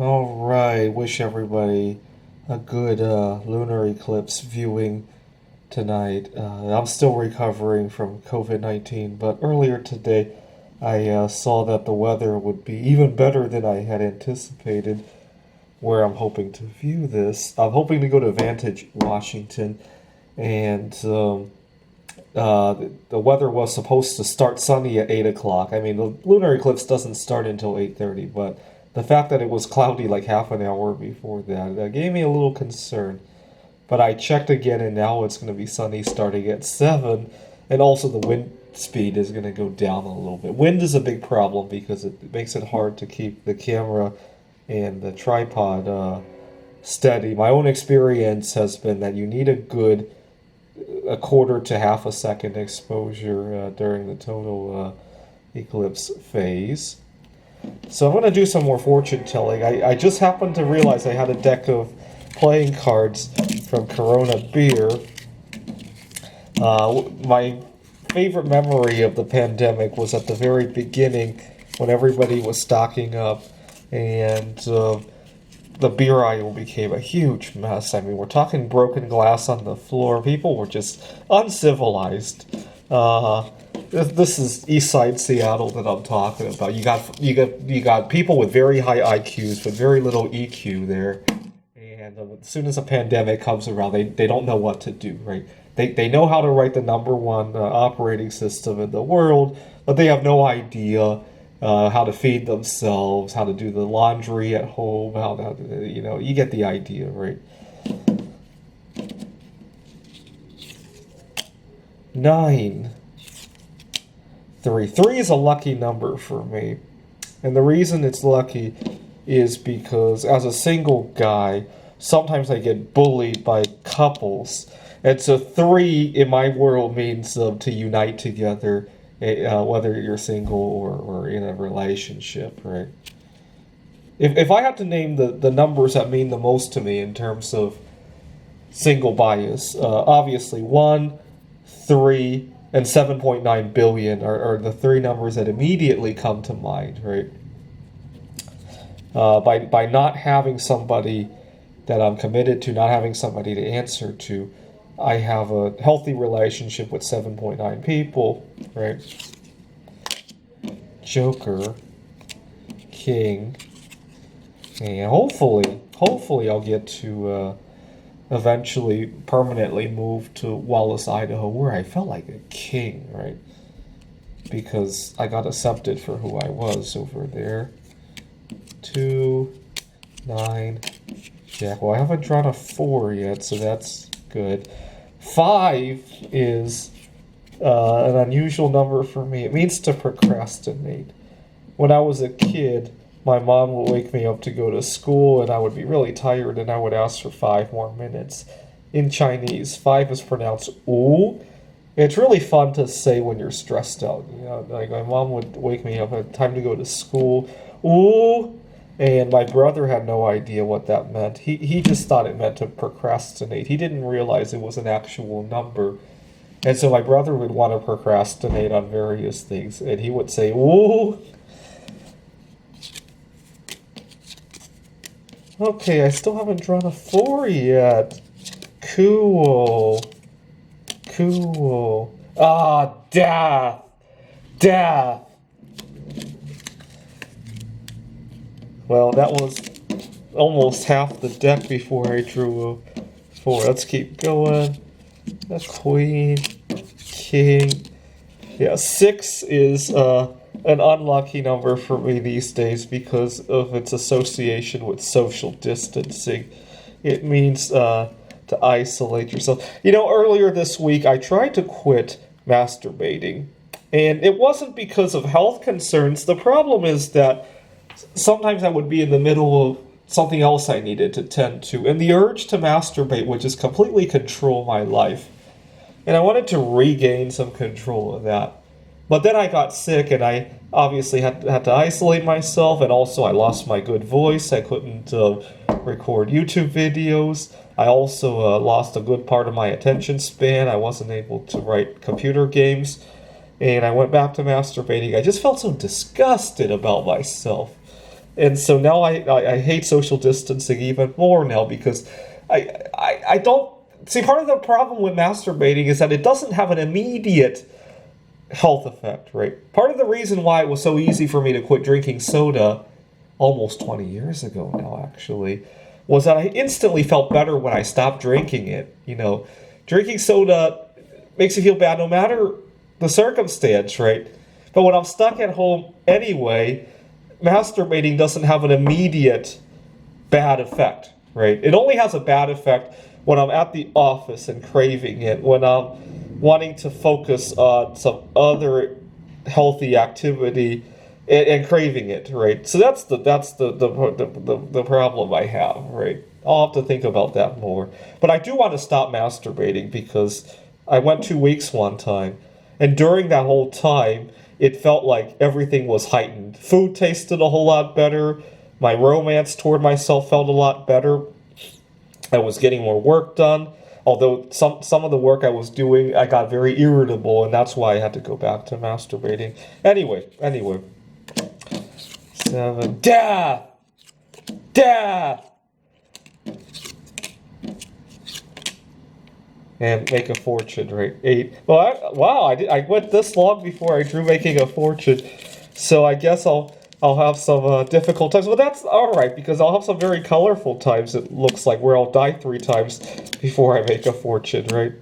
All right. Wish everybody a good lunar eclipse viewing tonight. I'm still recovering from COVID-19, but earlier today I saw that the weather would be even better than I had anticipated. Where I'm hoping to view this, I'm hoping to go to Vantage, Washington, and the weather was supposed to start sunny at 8 o'clock. I mean, the lunar eclipse doesn't start until 8:30, but the fact that it was cloudy like half an hour before that gave me a little concern. But I checked again, and now it's going to be sunny starting at 7, and also the wind speed is going to go down a little bit. Wind is a big problem because it makes it hard to keep the camera and the tripod steady. My own experience has been that you need a quarter to half a second exposure during the total eclipse phase. So I'm going to do some more fortune telling. I just happened to realize I had a deck of playing cards from Corona Beer. My favorite memory of the pandemic was at the very beginning when everybody was stocking up and the beer aisle became a huge mess. I mean, we're talking broken glass on the floor. People were just uncivilized. This is East Side Seattle that I'm talking about. You got people with very high IQs but very little EQ there. And as soon as a pandemic comes around, they don't know what to do, right? They know how to write the number one operating system in the world, but they have no idea how to feed themselves, how to do the laundry at home, you get the idea, right? 9. 3. 3 is a lucky number for me. And the reason it's lucky is because as a single guy, sometimes I get bullied by couples. And so 3 in my world means to unite together, whether you're single or in a relationship, right? If I had to name the numbers that mean the most to me in terms of single bias, obviously 1, 3, and 7.9 billion are the 3 numbers that immediately come to mind, right? By not having somebody that I'm committed to, not having somebody to answer to, I have a healthy relationship with 7.9 people, right? Joker, King, and hopefully I'll get to eventually permanently move to Wallace, Idaho, where I felt like a king, right? Because I got accepted for who I was over there. 2, 9, Jack. Well, I haven't drawn a 4 yet, so that's good. 5 is an unusual number for me. It means to procrastinate. When I was a kid, my mom would wake me up to go to school, and I would be really tired, and I would ask for 5 more minutes. In Chinese, 5 is pronounced "wu." It's really fun to say when you're stressed out. Like my mom would wake me up, time to go to school, "wu." And my brother had no idea what that meant. He just thought it meant to procrastinate. He didn't realize it was an actual number. And so my brother would want to procrastinate on various things. And he would say, "Ooh." Okay, I still haven't drawn a 4 yet. Cool. Cool. Ah, death. Death. Well, that was almost half the deck before I drew a 4. Let's keep going. That's Queen, King. Yeah, 6 is an unlucky number for me these days because of its association with social distancing. It means to isolate yourself. Earlier this week I tried to quit masturbating, and it wasn't because of health concerns. The problem is that sometimes I would be in the middle of something else I needed to tend to, and the urge to masturbate would just completely control my life. And I wanted to regain some control of that. But then I got sick, and I obviously had to isolate myself, and also I lost my good voice. I couldn't record YouTube videos. I also lost a good part of my attention span. I wasn't able to write computer games. And I went back to masturbating. I just felt so disgusted about myself. And so now I hate social distancing even more now because I don't see part of the problem with masturbating is that it doesn't have an immediate health effect, right? Part of the reason why it was so easy for me to quit drinking soda almost 20 years ago now, actually, was that I instantly felt better when I stopped drinking it. You know, drinking soda makes you feel bad no matter the circumstance, right? But when I'm stuck at home anyway, masturbating doesn't have an immediate bad effect, right? It only has a bad effect when I'm at the office and craving it, when I'm wanting to focus on some other healthy activity and craving it, right? So that's the problem I have, right? I'll have to think about that more. But I do want to stop masturbating because I went 2 weeks one time, and during that whole time, it felt like everything was heightened. Food tasted a whole lot better. My romance toward myself felt a lot better. I was getting more work done. Although some of the work I was doing, I got very irritable, and that's why I had to go back to masturbating. Anyway. 7. Death! Death! And make a fortune, right? 8. Well, wow, I went this long before I drew making a fortune. So I guess I'll have some difficult times. But that's all right, because I'll have some very colorful times, it looks like, where I'll die 3 times before I make a fortune, right?